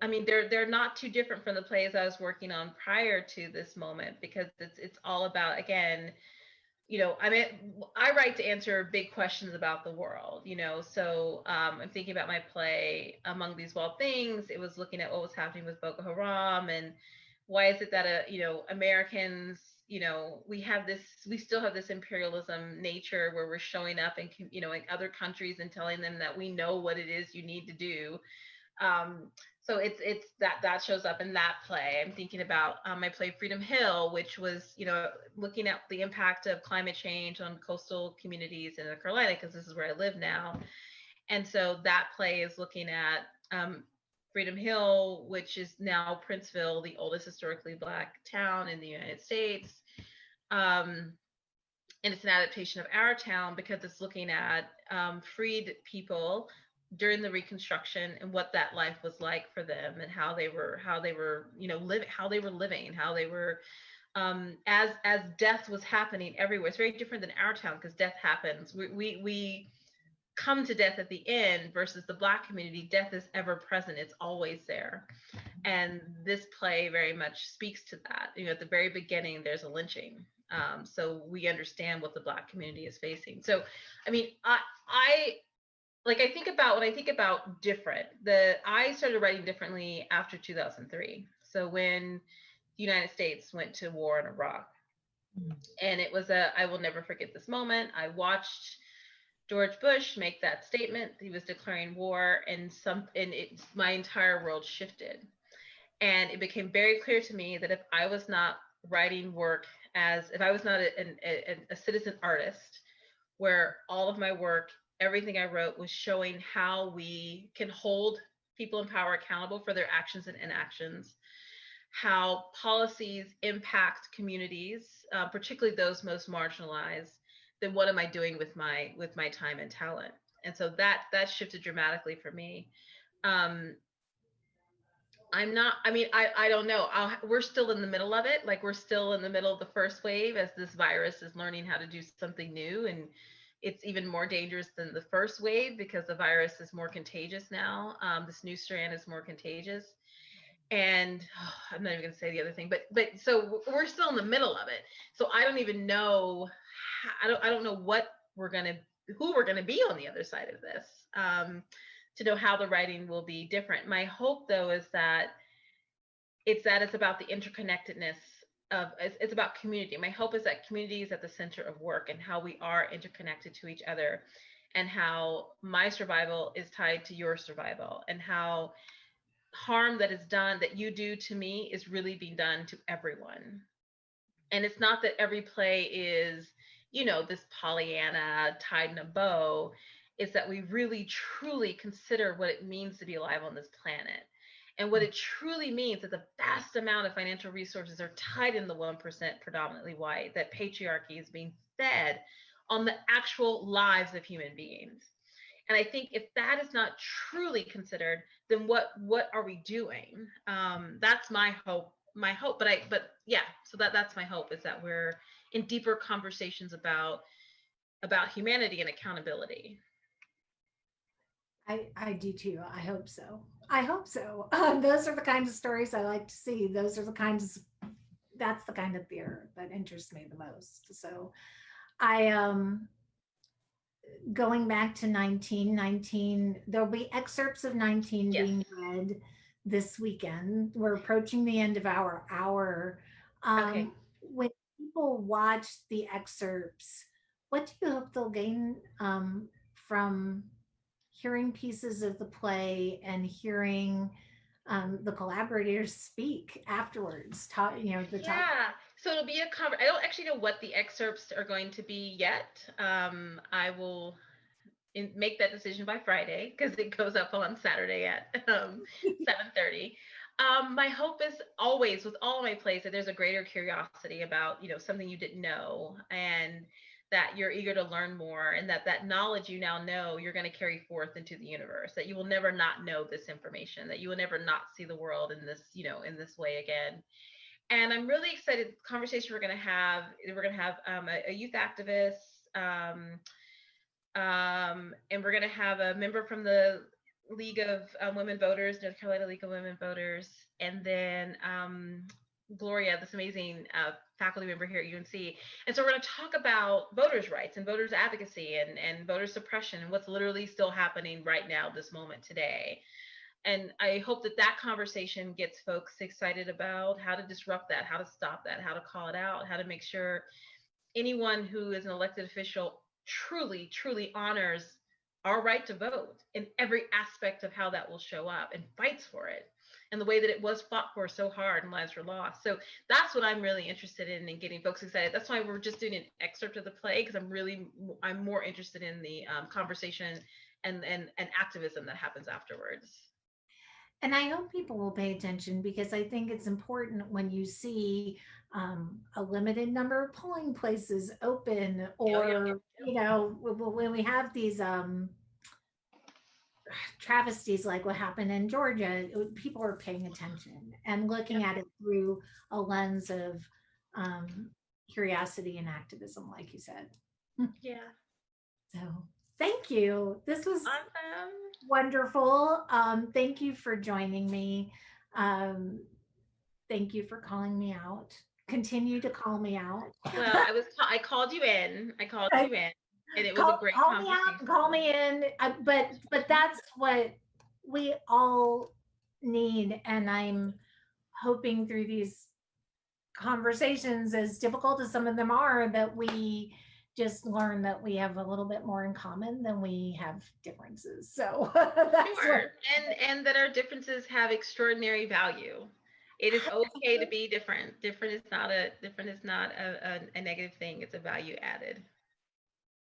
I mean, they're not too different from the plays I was working on prior to this moment, because it's all about, again, I mean, I write to answer big questions about the world, so I'm thinking about my play Among These Wild Things. It was looking at what was happening with Boko Haram, and why is it that Americans, we still have this imperialism nature where we're showing up in other countries and telling them that we know what it is you need to do. So it's that shows up in that play. I'm thinking about my play Freedom Hill, which was looking at the impact of climate change on coastal communities in North Carolina, because this is where I live now. And so that play is looking at Freedom Hill, which is now Princeville, the oldest historically Black town in the United States. Um, and it's an adaptation of Our Town, because it's looking at freed people during the Reconstruction and what that life was like for them, and how they were how they were living, how they were as death was happening everywhere. It's very different than our town because death happens. We come to death at the end versus the Black community. Death is ever present. It's always there. And this play very much speaks to that. At the very beginning, there's a lynching. So we understand what the Black community is facing. So, I mean, I like I think about when I think about different. I started writing differently after 2003. So when the United States went to war in Iraq, and it was I will never forget this moment. I watched George Bush make that statement. He was declaring war, my entire world shifted. And it became very clear to me that if I was not writing work if I was not a citizen artist, where all of my work, everything I wrote was showing how we can hold people in power accountable for their actions and inactions, how policies impact communities, particularly those most marginalized, then what am I doing with my time and talent? And so that shifted dramatically for me. Um, I'm not, I mean, I don't know. We're still in the middle of it. Like we're still in the middle of the first wave as this virus is learning how to do something new. And it's even more dangerous than the first wave because the virus is more contagious now. This new strand is more contagious. And I'm not even going to say the other thing, but so we're still in the middle of it. So I don't even know. I don't know who we're gonna be on the other side of this. To know how the writing will be different. My hope, though, is that it's about the interconnectedness it's about community. My hope is that community is at the center of work and how we are interconnected to each other, and how my survival is tied to your survival, and how harm that is done that you do to me is really being done to everyone. And it's not that every play is, this Pollyanna tied in a bow. It's that we really truly consider what it means to be alive on this planet. And what it truly means that the vast amount of financial resources are tied in the 1% predominantly white, that patriarchy is being fed on the actual lives of human beings. And I think if that is not truly considered, then what are we doing? That's my hope. My hope, but yeah. So that's my hope, is that we're in deeper conversations about humanity and accountability. I do too. I hope so. I hope so. Those are the kinds of stories I like to see. Those are the kinds that's the kind of theater that interests me the most. So I going back to 1919, there'll be excerpts of 19 Yes. being read this weekend. We're approaching the end of our hour. Okay. When people watch the excerpts, what do you hope they'll gain from hearing pieces of the play and hearing the collaborators speak afterwards? The top. Yeah. So it'll be I don't actually know what the excerpts are going to be yet. I will make that decision by Friday because it goes up on Saturday at 7:30. My hope is always with all my plays that there's a greater curiosity about something you didn't know, and that you're eager to learn more, and that knowledge you now know you're going to carry forth into the universe, that you will never not know this information, that you will never not see the world in this in this way again. And I'm really excited. The conversation we're going to have a youth activist, and we're going to have a member from the League of Women Voters, North Carolina League of Women Voters, and then Gloria, this amazing faculty member here at UNC. And so we're going to talk about voters' rights and voters' advocacy and voter suppression and what's literally still happening right now, this moment today. And I hope that conversation gets folks excited about how to disrupt that, how to stop that, how to call it out, how to make sure anyone who is an elected official truly, truly honors our right to vote in every aspect of how that will show up, and fights for it and the way that it was fought for so hard and lives were lost. So that's what I'm really interested in getting folks excited. That's why we're just doing an excerpt of the play, because I'm more interested in the conversation and activism that happens afterwards. And I hope people will pay attention, because I think it's important when you see a limited number of polling places open, Oh, yeah. or when we have these travesties like what happened in Georgia, people are paying attention and looking Yep. at it through a lens of um, curiosity and activism, like you said. Yeah. So thank you. This was Awesome. wonderful. Thank you for joining me. Um, thank you for calling me out. Continue to call me out. Well, I called you in. I called you in, and it was a great Call me out and call conversation. me in. But that's what we all need, and I'm hoping through these conversations, as difficult as some of them are, that we just learn that we have a little bit more in common than we have differences. So that's what. Sure. And that our differences have extraordinary value. It is okay to be different. Different is not a negative thing. It's a value added.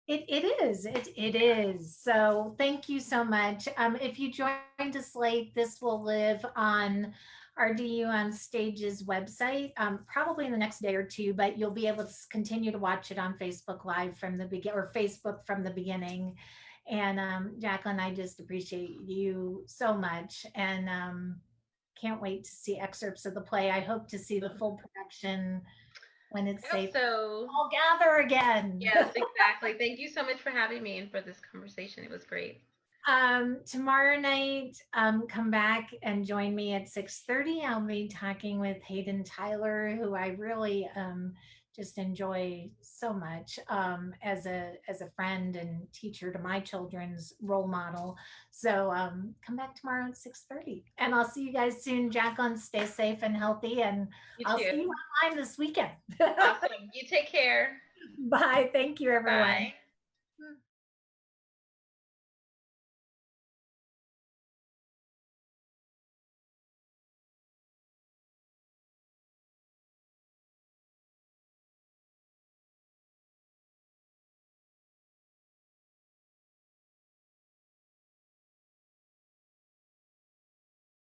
It is. It is. So thank you so much. If you joined us late, this will live on our DU on Stage's website, probably in the next day or two, but you'll be able to continue to watch it on Facebook Live from the begin or Facebook from the beginning. And Jacqueline, I just appreciate you so much, and can't wait to see excerpts of the play. I hope to see the full production when it's I hope safe. so. All gather again. Yes, exactly. Thank you so much for having me and for this conversation. It was great. Tomorrow night, come back and join me at 6:30. I'll be talking with Hayden Tyler, who I really just enjoy so much as a friend and teacher to my children's role model. So come back tomorrow at 6:30. And I'll see you guys soon. Jacqueline, stay safe and healthy, and You I'll see too. you online this weekend. Awesome. You take care. Bye. Thank you, everyone. Bye.